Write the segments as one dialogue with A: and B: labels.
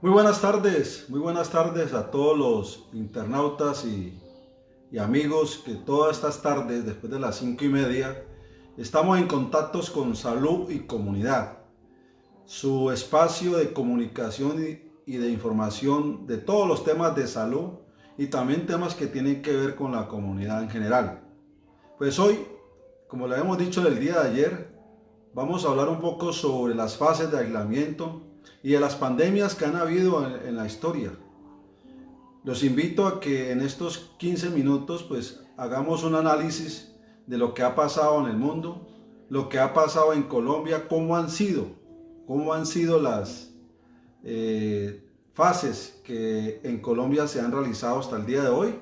A: Muy buenas tardes a todos los internautas y amigos que todas estas tardes, después de las 5:30, estamos en contactos con Salud y Comunidad, su espacio de comunicación y de información de todos los temas de salud y también temas que tienen que ver con la comunidad en general. Pues hoy, como le hemos dicho el día de ayer, vamos a hablar un poco sobre las fases de aislamiento y de las pandemias que han habido en la historia. Los invito a que en estos 15 minutos pues hagamos un análisis de lo que ha pasado en el mundo, lo que ha pasado en Colombia, cómo han sido las fases que en Colombia se han realizado hasta el día de hoy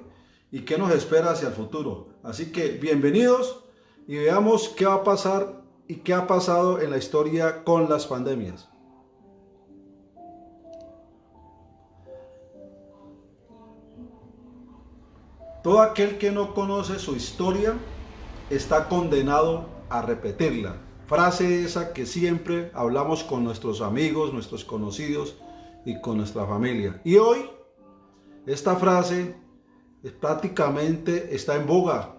A: y qué nos espera hacia el futuro. Así que bienvenidos y veamos qué va a pasar y qué ha pasado en la historia con las pandemias. Todo aquel que no conoce su historia está condenado a repetirla. Frase esa que siempre hablamos con nuestros amigos, nuestros conocidos y con nuestra familia. Y hoy esta frase prácticamente está en boga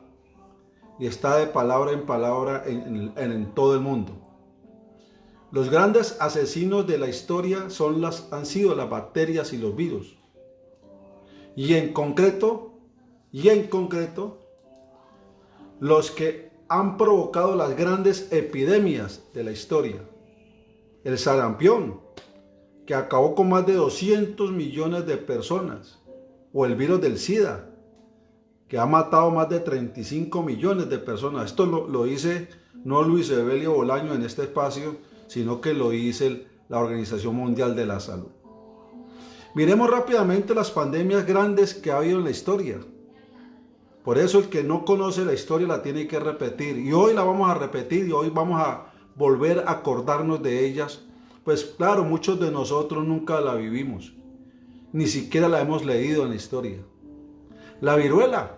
A: y está de palabra en palabra en todo el mundo. Los grandes asesinos de la historia han sido las bacterias y los virus. Y en concreto, los que han provocado las grandes epidemias de la historia. El sarampión, que acabó con más de 200 millones de personas. O el virus del SIDA, que ha matado más de 35 millones de personas. Esto lo dice no Luis Evelio Bolaño en este espacio, sino que lo dice la Organización Mundial de la Salud. Miremos rápidamente las pandemias grandes que ha habido en la historia. Por eso el que no conoce la historia la tiene que repetir. Y hoy la vamos a repetir y hoy vamos a volver a acordarnos de ellas. Pues claro, muchos de nosotros nunca la vivimos. Ni siquiera la hemos leído en la historia. La viruela,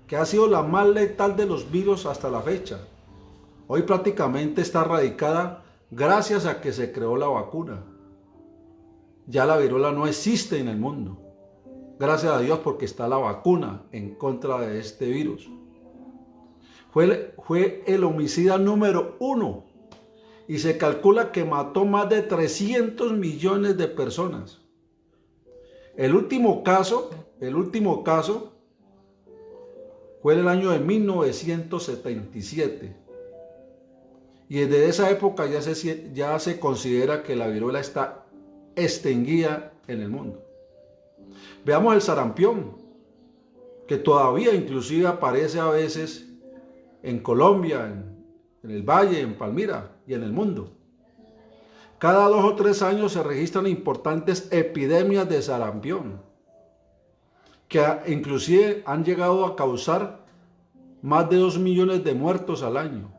A: que ha sido la más letal de los virus hasta la fecha. Hoy prácticamente está erradicada gracias a que se creó la vacuna. Ya la viruela no existe en el mundo. Gracias a Dios porque está la vacuna en contra de este virus. Fue el homicida número 1 y se calcula que mató más de 300 millones de personas. El último caso fue en el año de 1977. Y desde esa época ya se considera que la viruela está extinguida en el mundo. Veamos el sarampión, que todavía inclusive aparece a veces en Colombia, en el Valle, en Palmira y en el mundo. Cada 2 o 3 años se registran importantes epidemias de sarampión, que inclusive han llegado a causar más de 2 millones de muertos al año.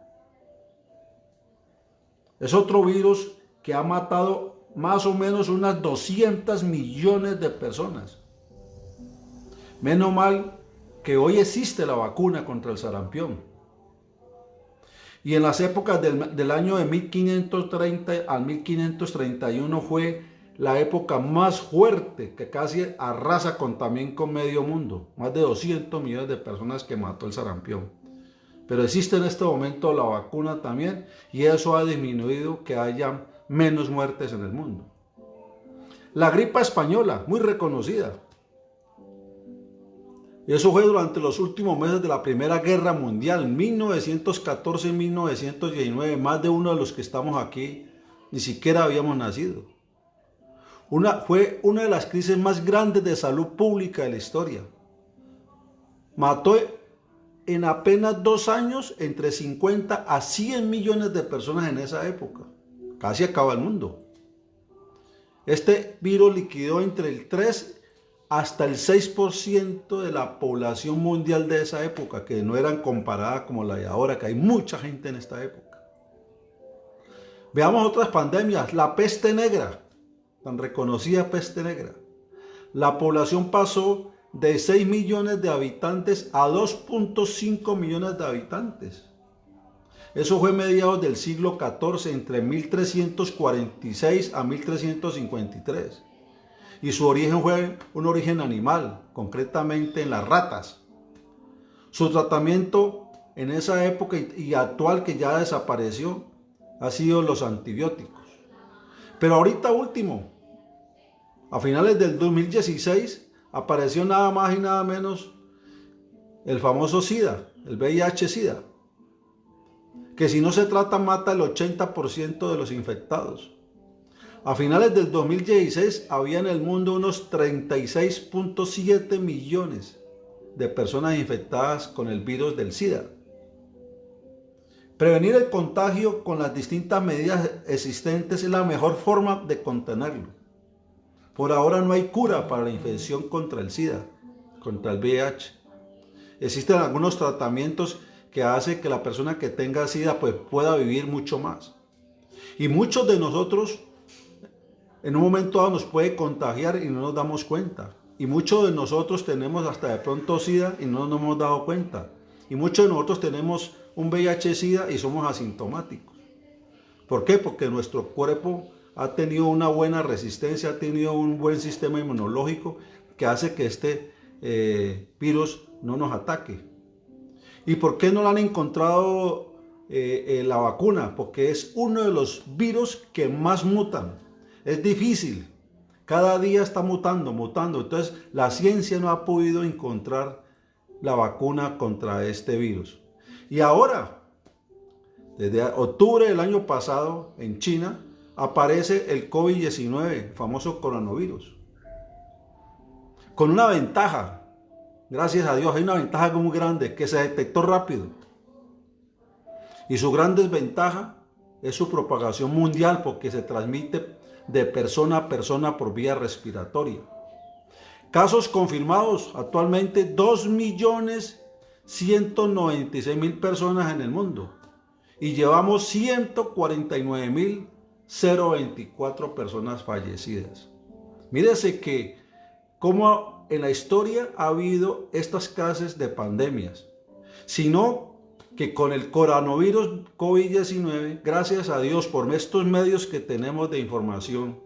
A: Es otro virus que ha matado más o menos unas 200 millones de personas. Menos mal que hoy existe la vacuna contra el sarampión. Y en las épocas del año de 1530 al 1531 fue la época más fuerte, que casi arrasa también con medio mundo. Más de 200 millones de personas que mató el sarampión. Pero existe en este momento la vacuna también y eso ha disminuido que haya menos muertes en el mundo. La gripa española, muy reconocida. Y eso fue durante los últimos meses de la Primera Guerra Mundial, 1914 y 1919. Más de uno de los que estamos aquí ni siquiera habíamos nacido. Fue una de las crisis más grandes de salud pública de la historia. Mató en apenas 2 años entre 50 a 100 millones de personas en esa época. Casi acaba el mundo. Este virus liquidó entre el 3 hasta el 6% de la población mundial de esa época, que no eran comparadas como la de ahora, que hay mucha gente en esta época. Veamos otras pandemias. La peste negra, tan reconocida peste negra. La población pasó de 6 millones de habitantes a 2.5 millones de habitantes. Eso fue mediados del siglo XIV, entre 1346 a 1353. Y su origen fue un origen animal, concretamente en las ratas. Su tratamiento en esa época y actual, que ya desapareció, ha sido los antibióticos. Pero ahorita último, a finales del 2016, apareció nada más y nada menos el famoso SIDA, el VIH-SIDA, que si no se trata mata el 80% de los infectados. A finales del 2016 había en el mundo unos 36.7 millones de personas infectadas con el virus del SIDA. Prevenir el contagio con las distintas medidas existentes es la mejor forma de contenerlo. Por ahora no hay cura para la infección contra el SIDA, contra el VIH. Existen algunos tratamientos que hacen que la persona que tenga SIDA pues pueda vivir mucho más. Y muchos de nosotros en un momento dado nos puede contagiar y no nos damos cuenta. Y muchos de nosotros tenemos hasta de pronto SIDA y no nos hemos dado cuenta. Y muchos de nosotros tenemos un VIH-SIDA y somos asintomáticos. ¿Por qué? Porque nuestro cuerpo ha tenido una buena resistencia, ha tenido un buen sistema inmunológico que hace que este virus no nos ataque. ¿Y por qué no lo han encontrado la vacuna? Porque es uno de los virus que más mutan. Es difícil. Cada día está mutando. Entonces la ciencia no ha podido encontrar la vacuna contra este virus. Y ahora, desde octubre del año pasado, en China, aparece el COVID-19, el famoso coronavirus. Con una ventaja, gracias a Dios, hay una ventaja muy grande, que se detectó rápido. Y su gran desventaja es su propagación mundial, porque se transmite de persona a persona por vía respiratoria. Casos confirmados actualmente 2.196.000 personas en el mundo y llevamos 149.024 personas fallecidas. Mírese que como en la historia ha habido estas clases de pandemias, sino que con el coronavirus COVID-19, gracias a Dios por estos medios que tenemos de información,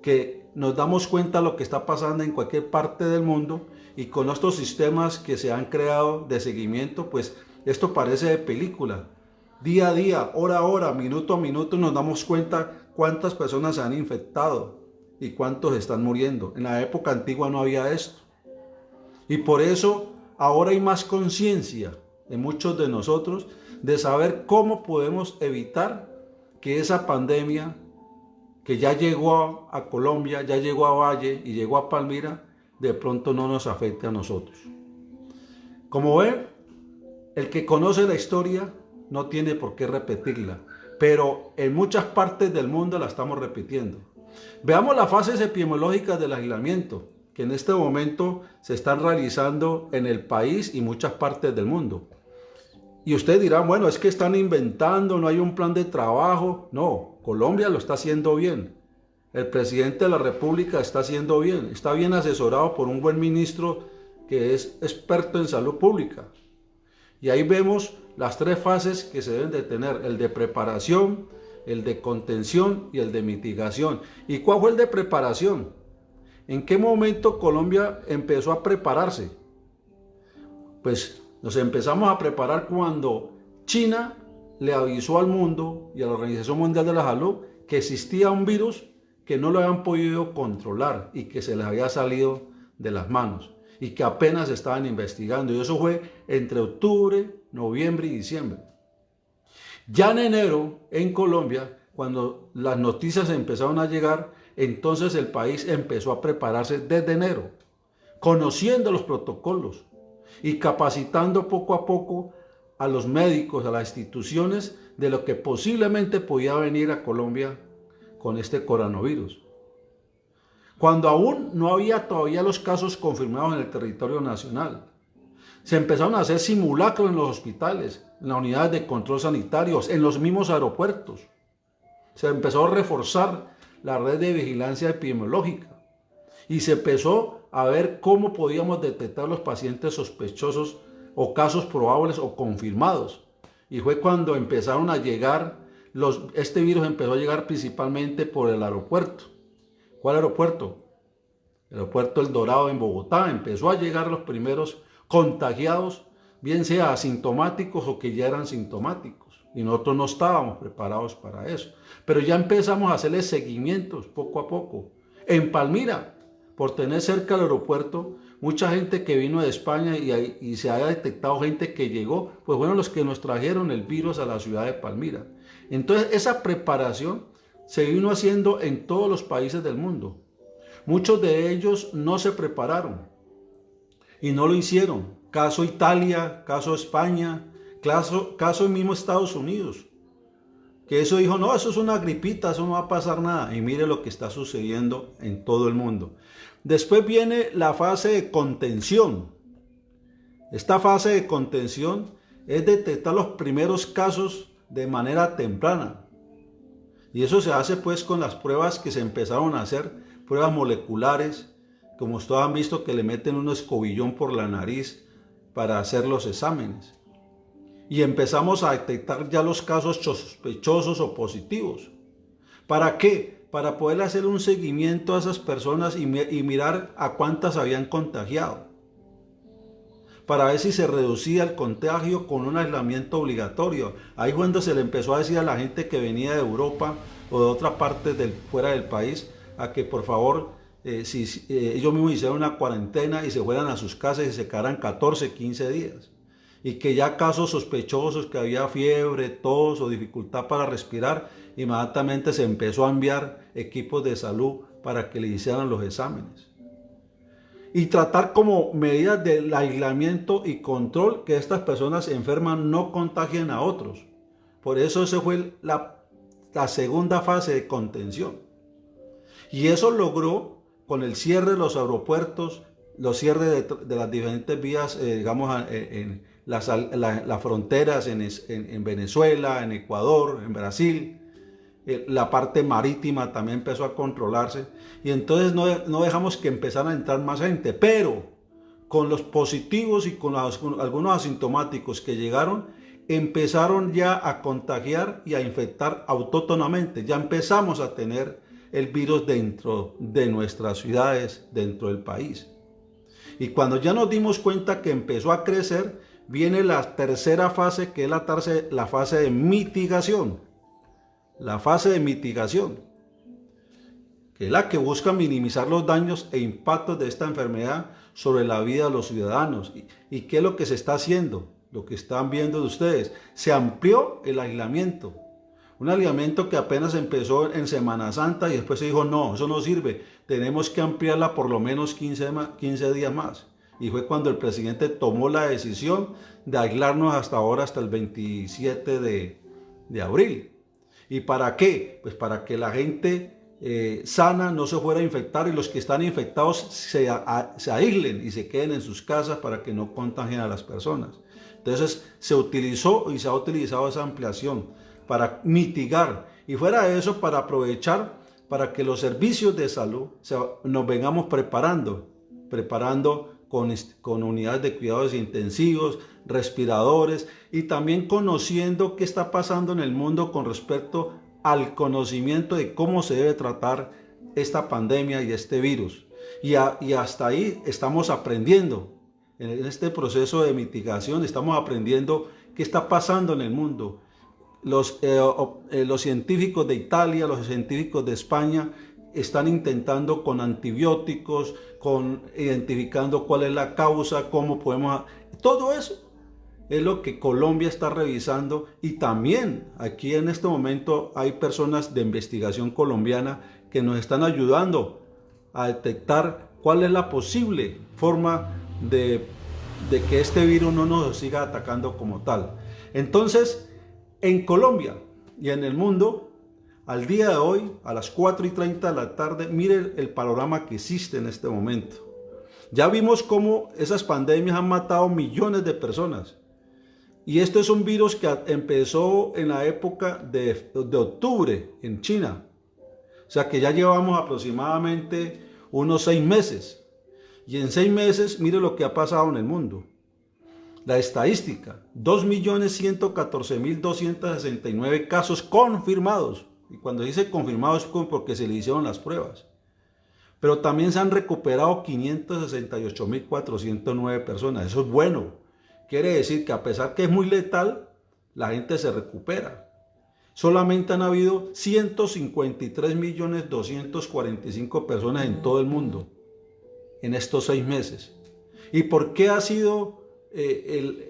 A: que nos damos cuenta de lo que está pasando en cualquier parte del mundo, y con estos sistemas que se han creado de seguimiento, pues esto parece de película. Día a día, hora a hora, minuto a minuto nos damos cuenta cuántas personas se han infectado y cuántos están muriendo. En la época antigua no había esto. Y por eso ahora hay más conciencia en muchos de nosotros de saber cómo podemos evitar que esa pandemia que ya llegó a Colombia, ya llegó a Valle y llegó a Palmira, de pronto no nos afecte a nosotros. Como ven, el que conoce la historia no tiene por qué repetirla, pero en muchas partes del mundo la estamos repitiendo. Veamos las fases epidemiológicas del aislamiento, que en este momento se están realizando en el país y muchas partes del mundo. Y usted dirá, bueno, es que están inventando, no hay un plan de trabajo. No, Colombia lo está haciendo bien. El presidente de la República está haciendo bien. Está bien asesorado por un buen ministro que es experto en salud pública. Y ahí vemos las tres fases que se deben de tener: el de preparación, el de contención y el de mitigación. ¿Y cuál fue el de preparación? ¿En qué momento Colombia empezó a prepararse? Pues nos empezamos a preparar cuando China le avisó al mundo y a la Organización Mundial de la Salud que existía un virus que no lo habían podido controlar y que se les había salido de las manos y que apenas estaban investigando. Y eso fue entre octubre, noviembre y diciembre. Ya en enero, en Colombia, cuando las noticias empezaron a llegar, entonces el país empezó a prepararse desde enero, conociendo los protocolos y capacitando poco a poco a los médicos, a las instituciones, de lo que posiblemente podía venir a Colombia con este coronavirus. Cuando aún no había todavía los casos confirmados en el territorio nacional, se empezaron a hacer simulacros en los hospitales, en las unidades de control sanitarios, en los mismos aeropuertos. Se empezó a reforzar la red de vigilancia epidemiológica y se empezó a ver cómo podíamos detectar los pacientes sospechosos o casos probables o confirmados. Y fue cuando empezaron a llegar, este virus empezó a llegar principalmente por el aeropuerto. ¿Cuál aeropuerto? El aeropuerto El Dorado en Bogotá. Empezó a llegar los primeros contagiados, bien sea asintomáticos o que ya eran sintomáticos. Y nosotros no estábamos preparados para eso. Pero ya empezamos a hacerle seguimientos poco a poco. En Palmira, por tener cerca el aeropuerto, mucha gente que vino de España y se haya detectado gente que llegó, pues fueron los que nos trajeron el virus a la ciudad de Palmira. Entonces esa preparación se vino haciendo en todos los países del mundo. Muchos de ellos no se prepararon y no lo hicieron. Caso Italia, caso España, caso mismo Estados Unidos. Que eso dijo, no, eso es una gripita, eso no va a pasar nada. Y mire lo que está sucediendo en todo el mundo. Después viene la fase de contención. Esta fase de contención es detectar los primeros casos de manera temprana. Y eso se hace pues con las pruebas que se empezaron a hacer, pruebas moleculares, como ustedes han visto que le meten un escobillón por la nariz para hacer los exámenes. Y empezamos a detectar ya los casos sospechosos o positivos. ¿Para qué? Para poder hacer un seguimiento a esas personas y mirar a cuántas habían contagiado. Para ver si se reducía el contagio con un aislamiento obligatorio. Ahí cuando se le empezó a decir a la gente que venía de Europa o de otra parte fuera del país, a que por favor, ellos mismos hicieran una cuarentena y se fueran a sus casas y se quedaran 14, 15 días. Y que ya casos sospechosos, que había fiebre, tos o dificultad para respirar, inmediatamente se empezó a enviar equipos de salud para que le hicieran los exámenes. Y tratar como medidas del aislamiento y control que estas personas enfermas no contagien a otros. Por eso esa fue la segunda fase de contención. Y eso logró con el cierre de los aeropuertos, los cierres de las diferentes vías, digamos, en las fronteras en Venezuela, en Ecuador, en Brasil. La parte marítima también empezó a controlarse. Y entonces no dejamos que empezara a entrar más gente. Pero con los positivos y con algunos asintomáticos que llegaron, empezaron ya a contagiar y a infectar autóctonamente. Ya empezamos a tener el virus dentro de nuestras ciudades, dentro del país. Y cuando ya nos dimos cuenta que empezó a crecer, viene la tercera fase, que es la fase de mitigación. La fase de mitigación, que es la que busca minimizar los daños e impactos de esta enfermedad sobre la vida de los ciudadanos. ¿Y qué es lo que se está haciendo? Lo que están viendo de ustedes. Se amplió el aislamiento. Un aislamiento que apenas empezó en Semana Santa y después se dijo, no, eso no sirve. Tenemos que ampliarla por lo menos 15 días más. Y fue cuando el presidente tomó la decisión de aislarnos hasta ahora, hasta el 27 de abril. ¿Y para qué? Pues para que la gente sana no se fuera a infectar y los que están infectados se aíslen y se queden en sus casas para que no contagien a las personas. Entonces se utilizó y se ha utilizado esa ampliación para mitigar y fuera de eso para aprovechar para que los servicios de salud nos vengamos preparando con unidades de cuidados intensivos, respiradores y también conociendo qué está pasando en el mundo con respecto al conocimiento de cómo se debe tratar esta pandemia y este virus. Y hasta ahí estamos aprendiendo. En este proceso de mitigación estamos aprendiendo qué está pasando en el mundo. Los científicos de Italia, los científicos de España están intentando con antibióticos, identificando cuál es la causa, cómo podemos... Todo eso es lo que Colombia está revisando y también aquí en este momento hay personas de investigación colombiana que nos están ayudando a detectar cuál es la posible forma de que este virus no nos siga atacando como tal. Entonces, en Colombia y en el mundo, al día de hoy, a las 4:30 de la tarde, mire el panorama que existe en este momento. Ya vimos cómo esas pandemias han matado millones de personas. Y esto es un virus que empezó en la época de octubre en China. O sea que ya llevamos aproximadamente unos 6 meses. Y en 6 meses, mire lo que ha pasado en el mundo. La estadística, 2.114.269 casos confirmados. Y cuando dice confirmados es porque se le hicieron las pruebas. Pero también se han recuperado 568.409 personas. Eso es bueno. Quiere decir que a pesar que es muy letal, la gente se recupera. Solamente han habido 153.245.000 personas en todo el mundo en estos 6 meses. ¿Y por qué ha sido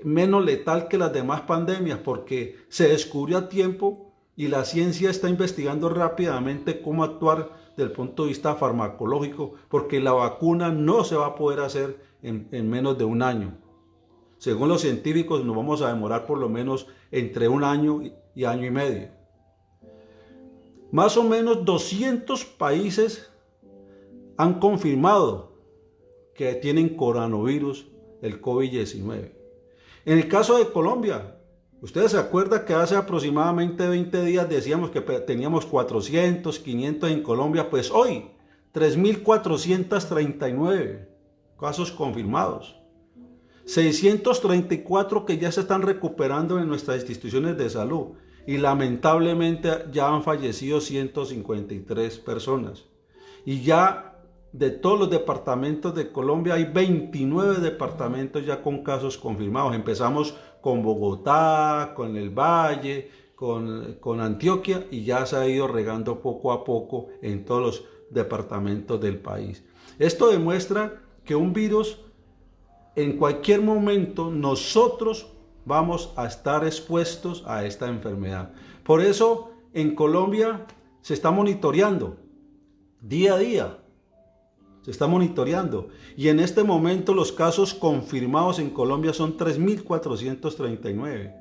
A: menos letal que las demás pandemias? Porque se descubrió a tiempo y la ciencia está investigando rápidamente cómo actuar desde el punto de vista farmacológico, porque la vacuna no se va a poder hacer en menos de un año. Según los científicos, nos vamos a demorar por lo menos entre un año y año y medio. Más o menos 200 países han confirmado que tienen coronavirus, el COVID-19. En el caso de Colombia, ustedes se acuerdan que hace aproximadamente 20 días decíamos que teníamos 400, 500 en Colombia, pues hoy 3.439 casos confirmados. 634 que ya se están recuperando en nuestras instituciones de salud y lamentablemente ya han fallecido 153 personas. Y ya de todos los departamentos de Colombia hay 29 departamentos ya con casos confirmados. Empezamos con Bogotá, con el Valle, con Antioquia y ya se ha ido regando poco a poco en todos los departamentos del país. Esto demuestra que un virus en cualquier momento nosotros vamos a estar expuestos a esta enfermedad. Por eso en Colombia se está monitoreando día a día. Se está monitoreando y en este momento los casos confirmados en Colombia son 3.439,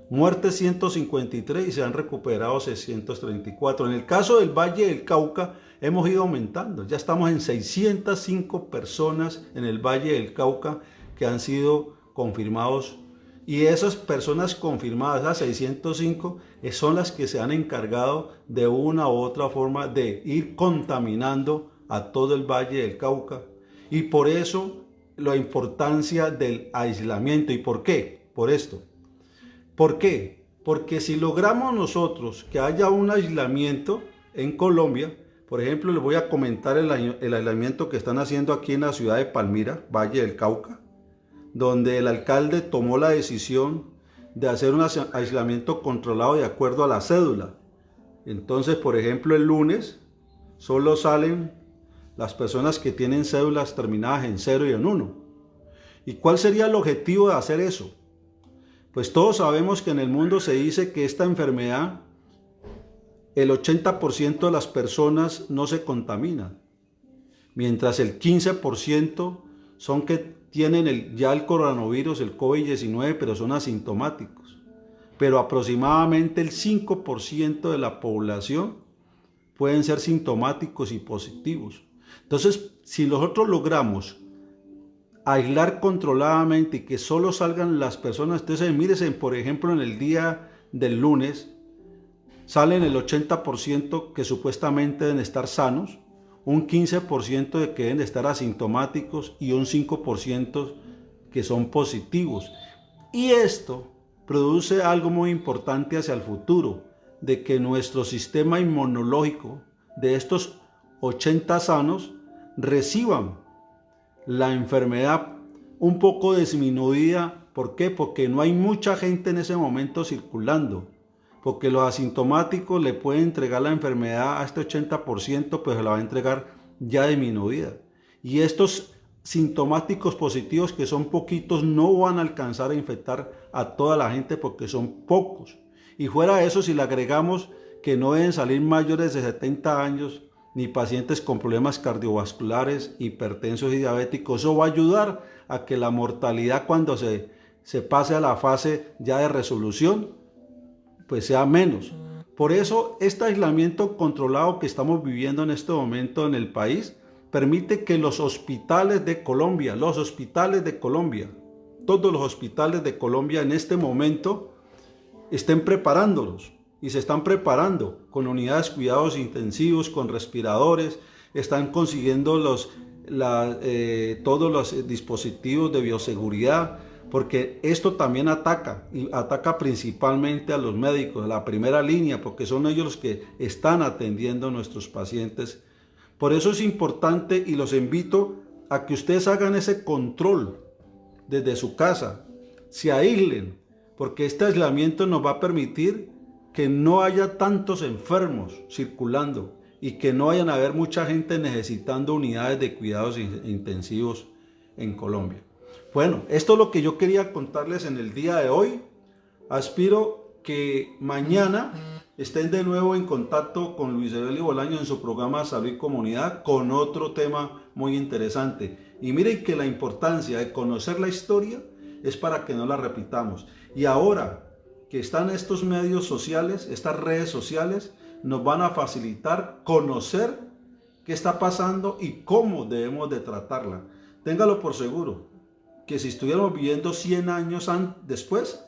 A: muertes 153 y se han recuperado 634. En el caso del Valle del Cauca hemos ido aumentando, ya estamos en 605 personas en el Valle del Cauca que han sido confirmados y esas personas confirmadas, las 605, son las que se han encargado de una u otra forma de ir contaminando a todo el Valle del Cauca y por eso la importancia del aislamiento. ¿Y por qué? Por esto. ¿Por qué? Porque si logramos nosotros que haya un aislamiento en Colombia, por ejemplo, les voy a comentar el aislamiento que están haciendo aquí en la ciudad de Palmira, Valle del Cauca, donde el alcalde tomó la decisión de hacer un aislamiento controlado de acuerdo a la cédula. Entonces, por ejemplo, el lunes solo salen las personas que tienen cédulas terminadas en 0 y en 1. ¿Y cuál sería el objetivo de hacer eso? Pues todos sabemos que en el mundo se dice que esta enfermedad, el 80% de las personas no se contaminan, mientras el 15% son que tienen ya el coronavirus, el COVID-19, pero son asintomáticos. Pero aproximadamente el 5% de la población pueden ser sintomáticos y positivos. Entonces, si nosotros logramos aislar controladamente y que solo salgan las personas, entonces mírense, por ejemplo, en el día del lunes, salen el 80% que supuestamente deben estar sanos, un 15% de que deben estar asintomáticos y un 5% que son positivos. Y esto produce algo muy importante hacia el futuro, de que nuestro sistema inmunológico de estos 80 sanos reciban la enfermedad un poco disminuida. ¿Por qué? Porque no hay mucha gente en ese momento circulando. Porque los asintomáticos le pueden entregar la enfermedad a este 80%, pues se la va a entregar ya disminuida. Y estos sintomáticos positivos, que son poquitos, no van a alcanzar a infectar a toda la gente porque son pocos. Y fuera de eso, si le agregamos que no deben salir mayores de 70 años, ni pacientes con problemas cardiovasculares, hipertensos y diabéticos, eso va a ayudar a que la mortalidad cuando se pase a la fase ya de resolución, pues sea menos. Por eso este aislamiento controlado que estamos viviendo en este momento en el país permite que los hospitales de Colombia, todos los hospitales de Colombia en este momento estén preparándolos y se están preparando con unidades de cuidados intensivos, con respiradores, están consiguiendo todos los dispositivos de bioseguridad porque esto también ataca, y ataca principalmente a los médicos, a la primera línea, porque son ellos los que están atendiendo a nuestros pacientes. Por eso es importante y los invito a que ustedes hagan ese control desde su casa, se aíslen, porque este aislamiento nos va a permitir que no haya tantos enfermos circulando y que no vayan a haber mucha gente necesitando unidades de cuidados intensivos en Colombia. Bueno, esto es lo que yo quería contarles en el día de hoy. Aspiro que mañana estén de nuevo en contacto con Luis Evelio Bolaño en su programa Salud y Comunidad con otro tema muy interesante. Y miren que la importancia de conocer la historia es para que no la repitamos. Y ahora que están estos medios sociales, estas redes sociales, nos van a facilitar conocer qué está pasando y cómo debemos de tratarla. Téngalo por seguro que si estuviéramos viviendo 100 años después,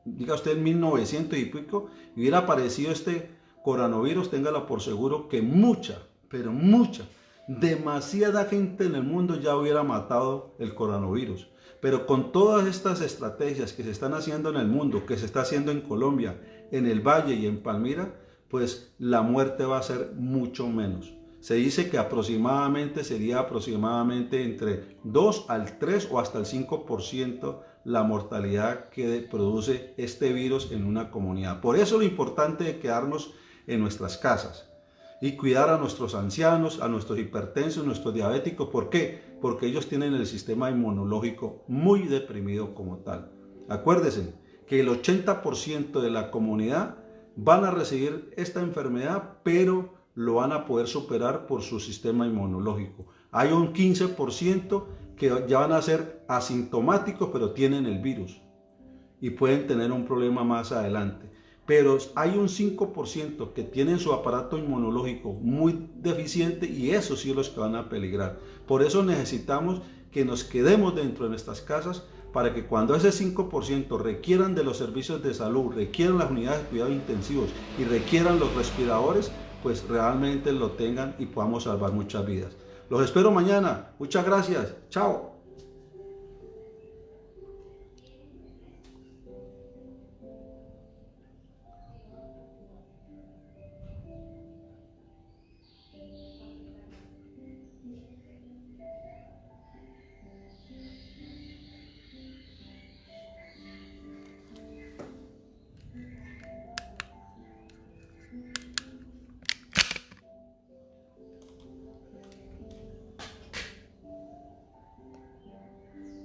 A: diga usted 1900 y pico, y hubiera aparecido este coronavirus, téngalo por seguro que mucha, pero mucha, demasiada gente en el mundo ya hubiera matado el coronavirus. Pero con todas estas estrategias que se están haciendo en el mundo, que se está haciendo en Colombia, en el Valle y en Palmira, pues la muerte va a ser mucho menos. Se dice que sería aproximadamente entre 2 al 3 o hasta el 5% la mortalidad que produce este virus en una comunidad. Por eso lo importante es quedarnos en nuestras casas y cuidar a nuestros ancianos, a nuestros hipertensos, a nuestros diabéticos. ¿Por qué? Porque ellos tienen el sistema inmunológico muy deprimido como tal. Acuérdense que el 80% de la comunidad van a recibir esta enfermedad, pero lo van a poder superar por su sistema inmunológico. Hay un 15% que ya van a ser asintomáticos, pero tienen el virus y pueden tener un problema más adelante. Pero hay un 5% que tienen su aparato inmunológico muy deficiente y esos sí los que van a peligrar. Por eso necesitamos que nos quedemos dentro de nuestras casas para que cuando ese 5% requieran de los servicios de salud, requieran las unidades de cuidados intensivos y requieran los respiradores, pues realmente lo tengan y podamos salvar muchas vidas. Los espero mañana. Muchas gracias. Chao.